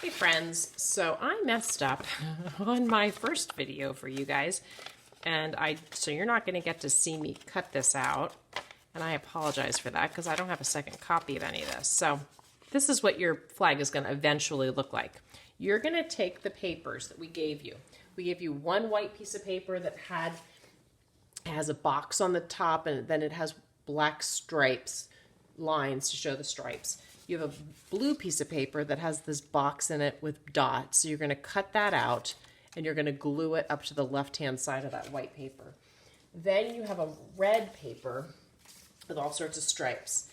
Hey friends, so I messed up on my first video for you guys, and so you're not going to get to see me cut this out, and I apologize for that because I don't have a second copy of any of this. So this is what your flag is going to eventually look like. You're going to take the papers that we gave you. We gave you one white piece of paper that has a box on the top, and then it has black stripes, lines to show the stripes. You have a blue piece of paper that has this box in it with dots. So you're going to cut that out and you're going to glue it up to the left-hand side of that white paper. Then you have a red paper with all sorts of stripes.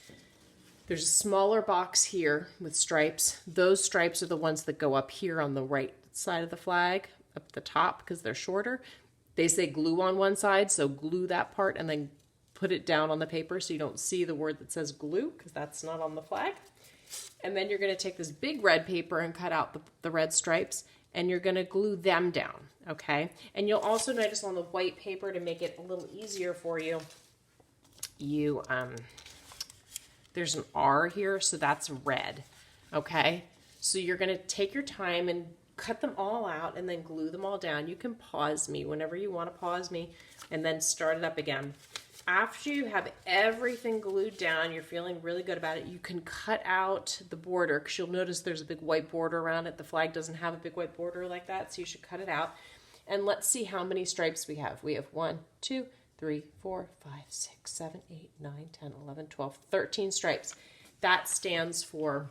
There's a smaller box here with stripes. Those stripes are the ones that go up here on the right side of the flag, up at the top, because they're shorter. They say glue on one side, so glue that part and then put it down on the paper so you don't see the word that says glue, because that's not on the flag. And then you're going to take this big red paper and cut out the red stripes, and you're going to glue them down, okay? And you'll also notice on the white paper, to make it a little easier for you, there's an R here, so that's red, okay? So you're going to take your time and cut them all out and then glue them all down. You can pause me whenever you want to pause me and then start it up again. After you have everything glued down, you're feeling really good about it, you can cut out the border, because you'll notice there's a big white border around it. The flag doesn't have a big white border like that, so you should cut it out. And let's see how many stripes we have. We have 1, 2, 3, 4, 5, 6, 7, 8, 9, 10, 11, 12, 13 stripes. That stands for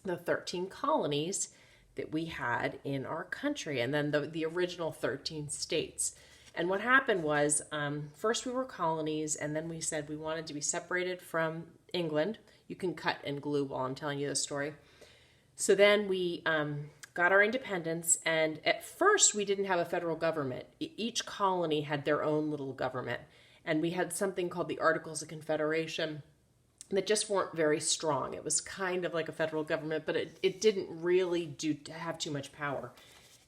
the 13 colonies that we had in our country, and then the original 13 states. And what happened was, first we were colonies, and then we said we wanted to be separated from England. You can cut and glue while I'm telling you this story. So then we got our independence, and at first we didn't have a federal government. Each colony had their own little government, and we had something called the Articles of Confederation that just weren't very strong. It was kind of like a federal government, but it didn't really have too much power.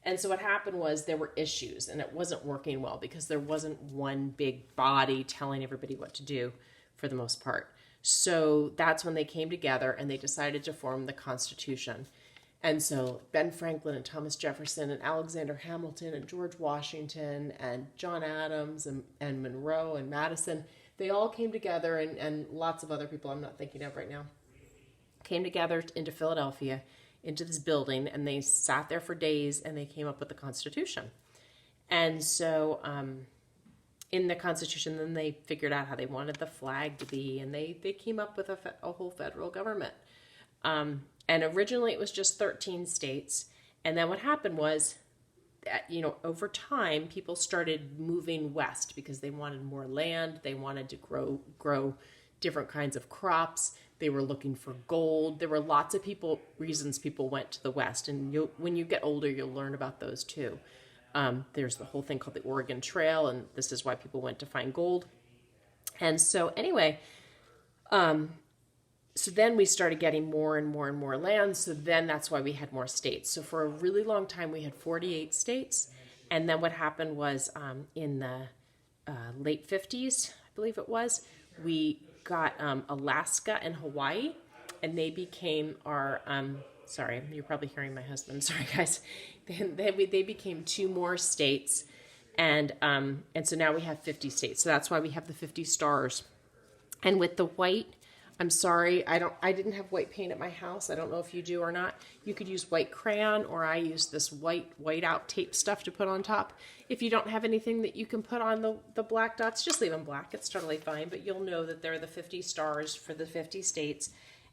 And so what happened was there were issues, and it wasn't working well because there wasn't one big body telling everybody what to do for the most part. So that's when they came together and they decided to form the Constitution. And so Ben Franklin and Thomas Jefferson and Alexander Hamilton and George Washington and John Adams and Monroe and Madison, they all came together, and lots of other people I'm not thinking of right now, came together into Philadelphia, into this building, and they sat there for days and they came up with the Constitution. And so in the Constitution, then they figured out how they wanted the flag to be, and they came up with a whole federal government. And originally it was just 13 states. And then what happened was, over time, people started moving west because they wanted more land. They wanted to grow different kinds of crops. They were looking for gold. There were lots of reasons people went to the West. And when you get older, you'll learn about those too. There's the whole thing called the Oregon Trail, and this is why people went to find gold. And so anyway, so then we started getting more and more and more land. So then that's why we had more states. So for a really long time, we had 48 states. And then what happened was in the late 50s, I believe it was, we got Alaska and Hawaii, and they became our, sorry, you're probably hearing my husband, sorry guys, they became 2 more states, and so now we have 50 states, so that's why we have the 50 stars. And with the white, I'm sorry, I didn't have white paint at my house. I don't know if you do or not. You could use white crayon, or I use this white out tape stuff to put on top. If you don't have anything that you can put on the black dots, just leave them black. It's totally fine, but you'll know that they're the 50 stars for the 50 states.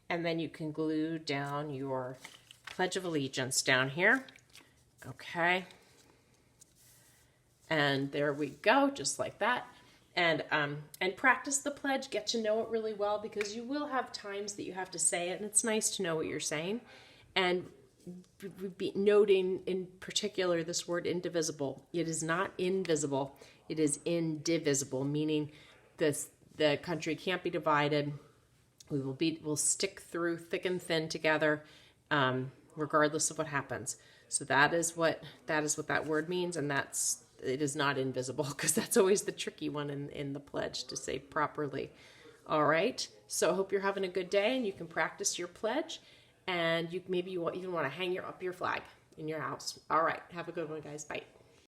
And then you can glue down your Pledge of Allegiance down here. Okay. And there we go, just like that. And practice the pledge, get to know it really well, because you will have times that you have to say it, and it's nice to know what you're saying. And be noting in particular this word indivisible. It is not invisible, it is indivisible, meaning the country can't be divided. We'll stick through thick and thin together, regardless of what happens. So that is what that word means, and it is not invisible, because that's always the tricky one in the pledge to say properly. All right, so I hope you're having a good day and you can practice your pledge, and maybe you even want to hang up your flag in your house. All right. Have a good one, guys. Bye.